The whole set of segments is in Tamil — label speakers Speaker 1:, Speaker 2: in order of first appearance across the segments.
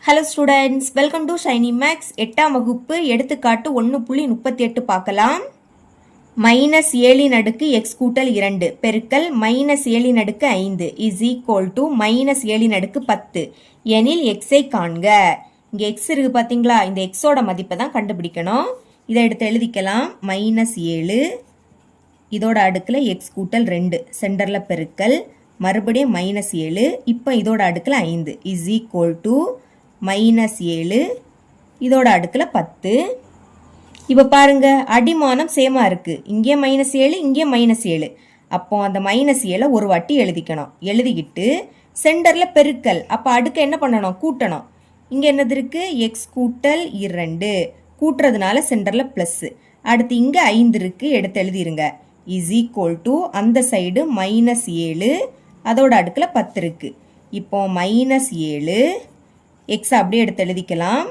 Speaker 1: Hello students, welcome to Shiny Max. 8ஆம் வகுப்பு எடுத்துக்காட்டு 1.38 பார்க்கலாம். மைனஸ் 7 அடுக்கு x கூட்டல் 2 பெருக்கல் மைனஸ் 7 அடுக்கு 5 is equal to மைனஸ் 7 அடுக்கு 10 எனில் x ஐ காண்க. இங்க x இருக்கு பாத்தீங்களா, இந்த x ஓட மதிப்பை தான் கண்டுபிடிக்கணும். இதை எடுத்து எழுதிக்கலாம். மைனஸ் 7 இதோட அடுக்குல x கூட்டல் 2 சென்டர்ல பெருக்கல் மறுபடியும் மைனஸ் 7 இப்போ இதோட அடுக்குல 5 is equal to மைனஸ் 7 இதோட அடுக்குல 10. இப்போ பாருங்க அடிமானம் சேமா இருக்கு. இங்கே மைனஸ் 7 இங்கே மைனஸ் 7. அப்போ அந்த மைனஸ் 7 ஒரு வாட்டி எழுதிக்கணும். எழுதிக்கிட்டு சென்டர்ல பெருக்கல், அப்போ அடுக்க என்ன பண்ணணும், கூட்டணும். இங்க என்னது இருக்கு, எக்ஸ் கூட்டல் 2 கூட்டுறதுனால சென்டர்ல பிளஸ். அடுத்து இங்க 5 இருக்கு, எடுத்து எழுதிருங்க. இஸ் ஈக்குவல் டு அந்த சைடு மைனஸ் 7 அதோட அடுக்குல 10 இருக்கு. இப்போ மைனஸ் 7 எக்ஸ் அப்படியே எடுத்து எழுதிக்கலாம்.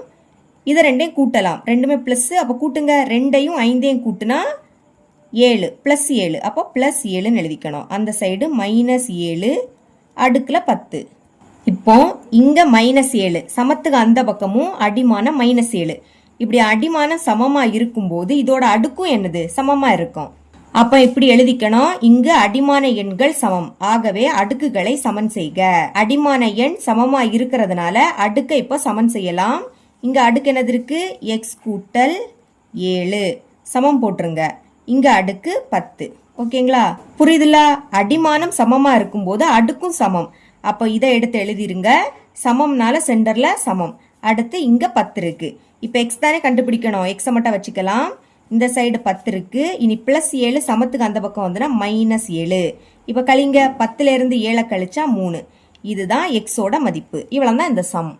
Speaker 1: இதை ரெண்டையும் கூட்டலாம், ரெண்டுமே பிளஸ். அப்போ கூட்டுங்க, 2ஐயும் 5ஐயும் கூட்டுனா 7 பிளஸ் 7, அப்போ பிளஸ் 7ன்னு எழுதிக்கணும். அந்த சைடு மைனஸ் 7 அடுக்குல 10. இப்போ இங்க மைனஸ் 7 சமத்துக்கு அந்த பக்கமும் அடிமானம் மைனஸ் 7. இப்படி அடிமானம் சமமா இருக்கும்போது இதோட அடுக்கும் என்னது, சமமா இருக்கும். அப்ப இப்படி எழுதிக்கணும். இங்கு அடிமான எண்கள் சமம், ஆகவே அடுக்குகளை சமன் செய்க. அடிமான எண் சமமா இருக்கிறதுனால அடுக்கை இப்போ சமன் செய்யலாம். இங்க அடுக்கு என்னது இருக்கு, எக்ஸ் கூட்டல் 7 சமம் போட்டுருங்க. இங்க அடுக்கு 10. ஓகேங்களா, புரியுதுல? அடிமானம் சமமா இருக்கும்போது அடுக்கும் சமம். அப்போ இதை எடுத்து எழுதிருங்க. சமம்னால சென்டர்ல சமம். அடுத்து இங்க 10 இருக்கு. இப்போ எக்ஸ் தானே கண்டுபிடிக்கணும், எக்ஸை மட்டும் வச்சுக்கலாம். இந்த சைடு 10 இருக்கு. இனி பிளஸ் 7 சமத்துக்கு அந்த பக்கம் வந்துன்னா மைனஸ் 7. இப்போ கழிங்க, 10ல இருந்து 7 கழிச்சா 3. இதுதான் எக்ஸோட மதிப்பு. இவ்வளவுதான் இந்த சம்.